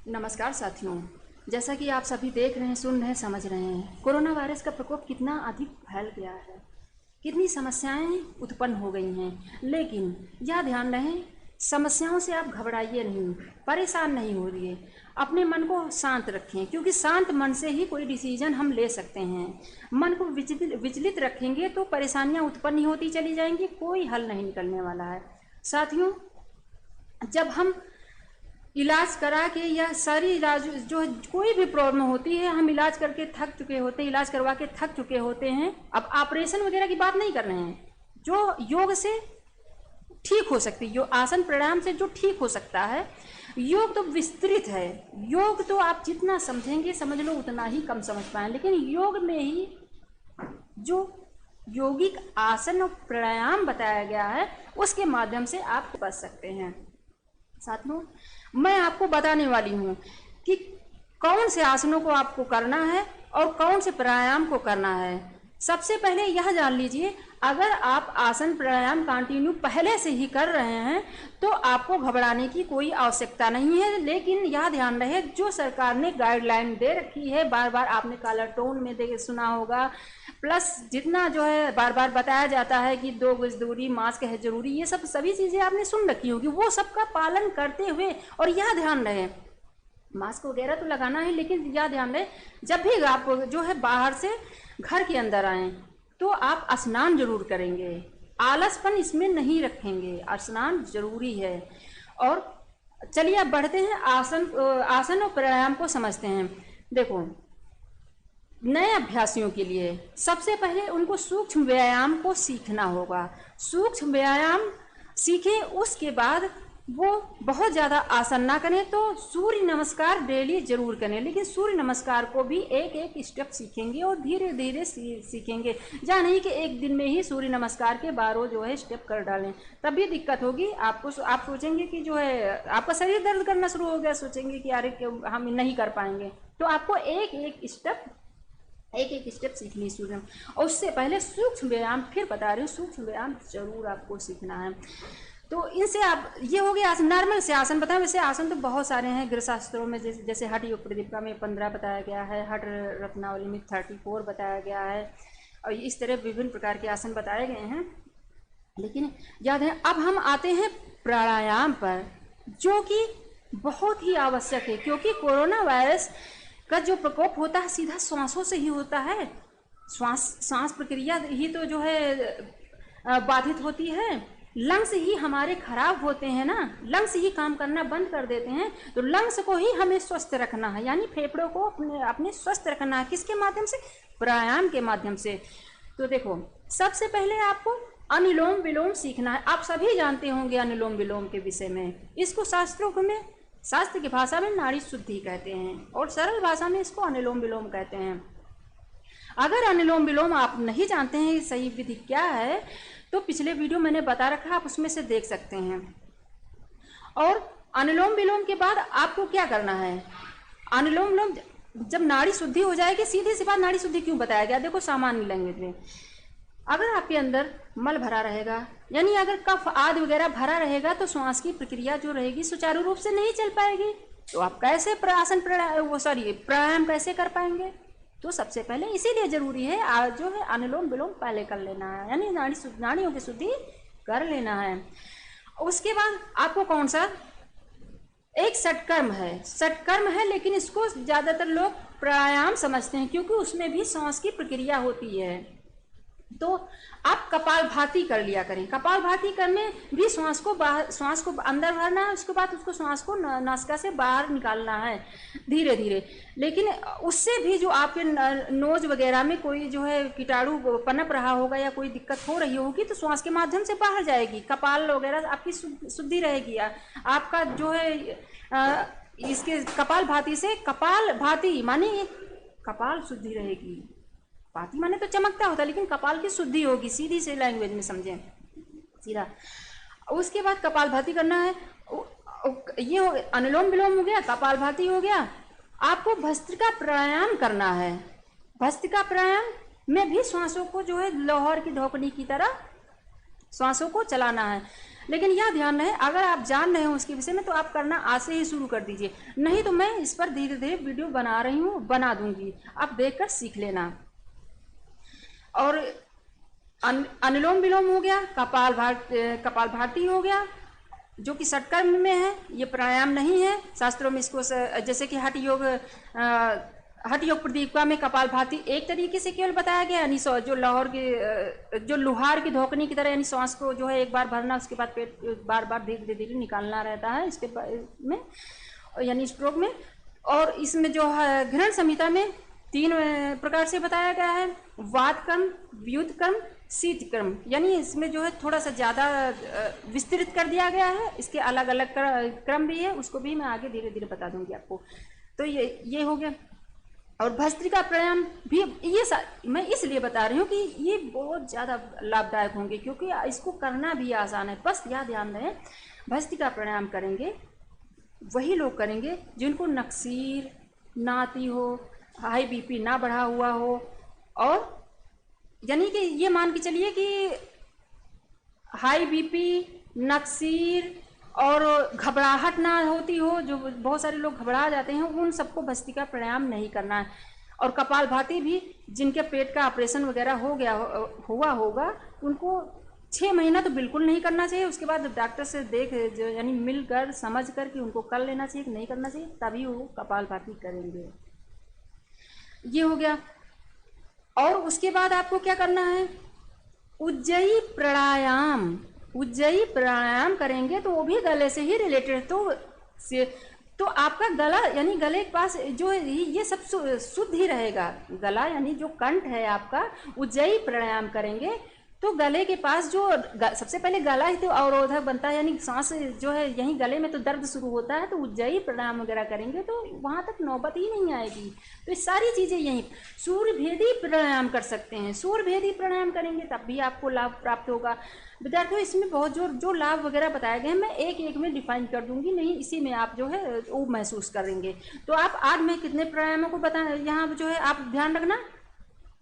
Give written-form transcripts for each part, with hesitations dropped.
नमस्कार साथियों, जैसा कि आप सभी देख रहे हैं, सुन रहे हैं, समझ रहे हैं, कोरोना वायरस का प्रकोप कितना अधिक फैल गया है, कितनी समस्याएं उत्पन्न हो गई हैं। लेकिन यह ध्यान रहे, समस्याओं से आप घबराइए नहीं, परेशान नहीं हो रहिए, अपने मन को शांत रखें, क्योंकि शांत मन से ही कोई डिसीजन हम ले सकते हैं। मन को विचलित रखेंगे तो परेशानियां उत्पन्न होती चली जाएंगी, कोई हल नहीं निकलने वाला है। साथियों, जब हम इलाज करा के या सारी इलाज जो कोई भी प्रॉब्लम होती है, हम इलाज करके थक चुके होते हैं, इलाज करवा के थक चुके होते हैं। अब ऑपरेशन वगैरह की बात नहीं कर रहे हैं, जो योग से ठीक हो सकती है, जो आसन प्राणायाम से जो ठीक हो सकता है। योग तो विस्तृत है, योग तो आप जितना समझेंगे समझ लो उतना ही कम समझ पाए, लेकिन योग में ही जो योगिक आसन और प्राणायाम बताया गया है उसके माध्यम से आप बच सकते हैं। साथियों, मैं आपको बताने वाली हूँ कि कौन से आसनों को आपको करना है और कौन से प्राणायाम को करना है। सबसे पहले यह जान लीजिए, अगर आप आसन प्राणायाम कंटिन्यू पहले से ही कर रहे हैं तो आपको घबराने की कोई आवश्यकता नहीं है। लेकिन यह ध्यान रहे, जो सरकार ने गाइडलाइन दे रखी है, बार बार आपने कालर टोन में दे सुना होगा, प्लस जितना जो है बार बार बताया जाता है कि 2 गज दूरी, मास्क है जरूरी, ये सब सभी चीज़ें आपने सुन रखी होगी, वो सबका पालन करते हुए। और यह ध्यान रहे, मास्क वगैरह तो लगाना है, लेकिन यह ध्यान रहे जब भी आप जो है बाहर से घर के अंदर आएँ तो आप स्नान जरूर करेंगे, आलसपन इसमें नहीं रखेंगे, स्नान जरूरी है। और चलिए अब बढ़ते हैं आसन और प्राणायाम को समझते हैं। देखो, नए अभ्यासियों के लिए सबसे पहले उनको सूक्ष्म व्यायाम को सीखना होगा। सूक्ष्म व्यायाम सीखें, उसके बाद वो बहुत ज़्यादा आसन ना करें तो सूर्य नमस्कार डेली जरूर करें। लेकिन सूर्य नमस्कार को भी एक एक स्टेप सीखेंगे और धीरे धीरे सीखेंगे, या नहीं कि एक दिन में ही सूर्य नमस्कार के 12 जो है स्टेप कर डालें, तब भी दिक्कत होगी आपको। आप सोचेंगे कि जो है आपका शरीर दर्द करना शुरू हो गया, सोचेंगे कि अरे हम नहीं कर पाएंगे। तो आपको एक एक स्टेप सीखनी सूर्य। और उससे पहले सूक्ष्म व्यायाम, फिर बता रही हूँ, सूक्ष्म व्यायाम जरूर आपको सीखना है। तो इनसे आप, ये हो गया आसन, नॉर्मल से आसन बताएं। वैसे आसन तो बहुत सारे हैं गृहशास्त्रों में, जैसे हठ योग प्रदीपिका में 15 बताया गया है, हठ रत्नावली में 34 बताया गया है, और इस तरह विभिन्न प्रकार के आसन बताए गए हैं। लेकिन याद है, अब हम आते हैं प्राणायाम पर, जो कि बहुत ही आवश्यक है, क्योंकि कोरोना वायरस का जो प्रकोप होता है सीधा श्वासों से ही होता है। सांस प्रक्रिया ही तो जो है बाधित होती है। लंग्स ही हमारे खराब होते हैं ना, लंग्स ही काम करना बंद कर देते हैं। तो लंग्स को ही हमें स्वस्थ रखना है, यानी फेफड़ों को अपने स्वस्थ रखना है। किसके माध्यम से? प्राणायाम के माध्यम से। तो देखो, सबसे पहले आपको अनुलोम विलोम सीखना है। आप सभी जानते होंगे अनुलोम विलोम के विषय में, इसको शास्त्रों में, शास्त्र की भाषा में नाड़ी शुद्धि कहते हैं और सरल भाषा में इसको अनुलोम विलोम कहते हैं। अगर अनुलोम विलोम आप नहीं जानते हैं सही विधि क्या है, तो पिछले वीडियो मैंने बता रखा है, आप उसमें से देख सकते हैं। और अनुलोम विलोम के बाद आपको क्या करना है? अनुलोम विलोम जब नाड़ी शुद्धि हो जाएगी, सीधी सी बात, नाड़ी शुद्धि क्यों बताया गया? देखो, सामान्य लैंग्वेज में, अगर आपके अंदर मल भरा रहेगा, यानी अगर कफ आदि वगैरह भरा रहेगा, तो श्वास की प्रक्रिया जो रहेगी सुचारू रूप से नहीं चल पाएगी। तो आप कैसे प्राणायाम कैसे कर पाएंगे? तो सबसे पहले इसीलिए जरूरी है जो है अनुलोम विलोम पहले कर लेना है, यानी नाड़ियों की शुद्धि कर लेना है। उसके बाद आपको कौन सा, एक षटकर्म है, लेकिन इसको ज्यादातर लोग प्राणायाम समझते हैं, क्योंकि उसमें भी सांस की प्रक्रिया होती है। तो आप कपालभाति कर लिया करें। कपालभाति करने भी श्वास को अंदर भरना है, उसके बाद उसको श्वास को नासिका से बाहर निकालना है धीरे धीरे। लेकिन उससे भी जो आपके नोज वगैरह में कोई जो है कीटाणु पनप रहा होगा या कोई दिक्कत हो रही होगी, तो श्वास के माध्यम से बाहर जाएगी, कपाल वगैरह आपकी शुद्धि रहेगी। आपका जो है इसके कपालभाति से, कपालभाति माने कपाल शुद्धि रहेगी, भाती माने तो चमकता होता, लेकिन कपाल की शुद्धि होगी, सीधी से लैंग्वेज में समझें सीधा। उसके बाद कपालभाति करना है। ये हो गया, अनुलोम विलोम हो गया, कपालभाति हो गया। आपको भस्त्रिका प्राणायाम करना है। भस्त्रिका प्राणायाम में भी श्वासों को जो है लोहार की धोकनी की तरह श्वासों को चलाना है। लेकिन यह ध्यान रहे, अगर आप जान रहे हो उसके विषय में तो आप करना आज से ही शुरू कर दीजिए, नहीं तो मैं इस पर धीरे धीरे वीडियो बना रही हूँ, बना दूंगी, आप देखकर सीख लेना। और अनुलोम विलोम हो गया, कपाल भाती हो गया, जो कि षटकर्म में है, ये प्राणायाम नहीं है। शास्त्रों में इसको जैसे कि हठ योग प्रदीपिका में कपाल भाती एक तरीके से केवल बताया गया, यानी जो लोहार की धोकनी की तरह, यानी सांस को जो है एक बार भरना, उसके बाद पेट बार बार धीरे धीरे निकालना रहता है इसके में, यानी स्ट्रोक में। और इसमें जो है घृण संहिता में 3 प्रकार से बताया गया है, वात कर्म, व्युत कर्म, शीत कर्म, यानी इसमें जो है थोड़ा सा ज़्यादा विस्तृत कर दिया गया है। इसके अलग अलग क्रम भी है, उसको भी मैं आगे धीरे धीरे बता दूंगी आपको। तो ये हो गया। और भस्त्रिका प्राणायाम भी मैं इसलिए बता रही हूँ कि ये बहुत ज़्यादा लाभदायक होंगे, क्योंकि इसको करना भी आसान है। बस यह ध्यान रहे, भस्त्रिका प्राणायाम करेंगे वही लोग करेंगे जिनको नक्सीर ना आती हो, हाई बीपी ना बढ़ा हुआ हो, और यानी कि ये मान के चलिए कि हाई बीपी, नक्सीर और घबराहट ना होती हो, जो बहुत सारे लोग घबरा जाते हैं, उन सबको भस्त्रिका प्राणायाम नहीं करना है। और कपालभाति भी जिनके पेट का ऑपरेशन वगैरह हुआ होगा, उनको 6 महीना तो बिल्कुल नहीं करना चाहिए। उसके बाद डॉक्टर से यानी मिलकर समझ कर कि उनको कर लेना चाहिए कि नहीं करना चाहिए, तभी वो कपालभाति करेंगे। ये हो गया। और उसके बाद आपको क्या करना है, उज्जयी प्राणायाम करेंगे, तो वो भी गले से ही रिलेटेड। तो आपका गला, यानी गले के पास जो है ये सब शुद्ध ही रहेगा। गला यानी जो कंठ है आपका, उज्जयी प्राणायाम करेंगे तो गले के पास जो सबसे पहले गला ही तो अवरोधक बनता है, यानी सांस जो है यहीं गले में तो दर्द शुरू होता है। तो उज्जयी प्राणायाम वगैरह करेंगे तो वहाँ तक नौबत ही नहीं आएगी। तो ये सारी चीज़ें यहीं सूर्यभेदी प्राणायाम कर सकते हैं। सूर्यभेदी प्राणायाम करेंगे तब भी आपको लाभ प्राप्त होगा। विद्यार्थियों, इसमें बहुत जो लाभ वगैरह बताए गए हैं मैं एक एक में डिफाइन कर दूंगी, नहीं इसी में आप जो है वो महसूस करेंगे। तो आप आज मैं कितने प्राणायामों को यहाँ जो है आप ध्यान रखना।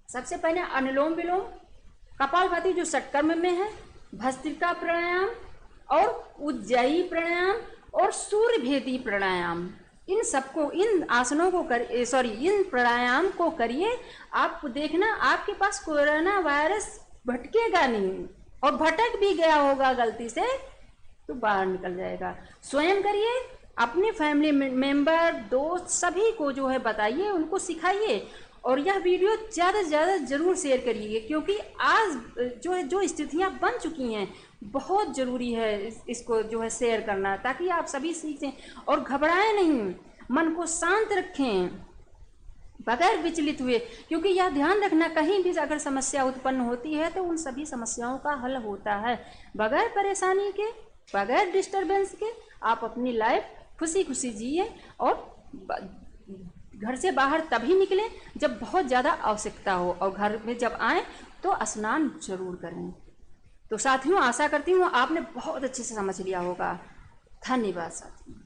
सबसे पहले अनुलोम विलोम, कपालभाति जो षटकर्म में है, भस्त्रिका प्राणायाम और उज्जयी प्राणायाम और सूर्यभेदी प्राणायाम, इन सबको, इन आसनों को इन प्राणायाम को करिए। आप देखना आपके पास कोरोना वायरस भटकेगा नहीं, और भटक भी गया होगा गलती से तो बाहर निकल जाएगा। स्वयं करिए, अपने फैमिली मेंबर, दोस्त सभी को जो है बताइए, उनको सिखाइए। और यह वीडियो ज़्यादा से ज़्यादा ज़रूर शेयर करिए, क्योंकि आज जो स्थितियाँ बन चुकी हैं, बहुत ज़रूरी है इसको जो है शेयर करना, ताकि आप सभी सीखें और घबराएं नहीं, मन को शांत रखें बगैर विचलित हुए। क्योंकि यह ध्यान रखना, कहीं भी अगर समस्या उत्पन्न होती है तो उन सभी समस्याओं का हल होता है बगैर परेशानी के, बगैर डिस्टरबेंस के। आप अपनी लाइफ खुशी खुशी जिए, और घर से बाहर तभी निकलें जब बहुत ज़्यादा आवश्यकता हो, और घर में जब आएँ तो स्नान जरूर करें। तो साथियों, आशा करती हूँ आपने बहुत अच्छे से समझ लिया होगा। धन्यवाद साथियों।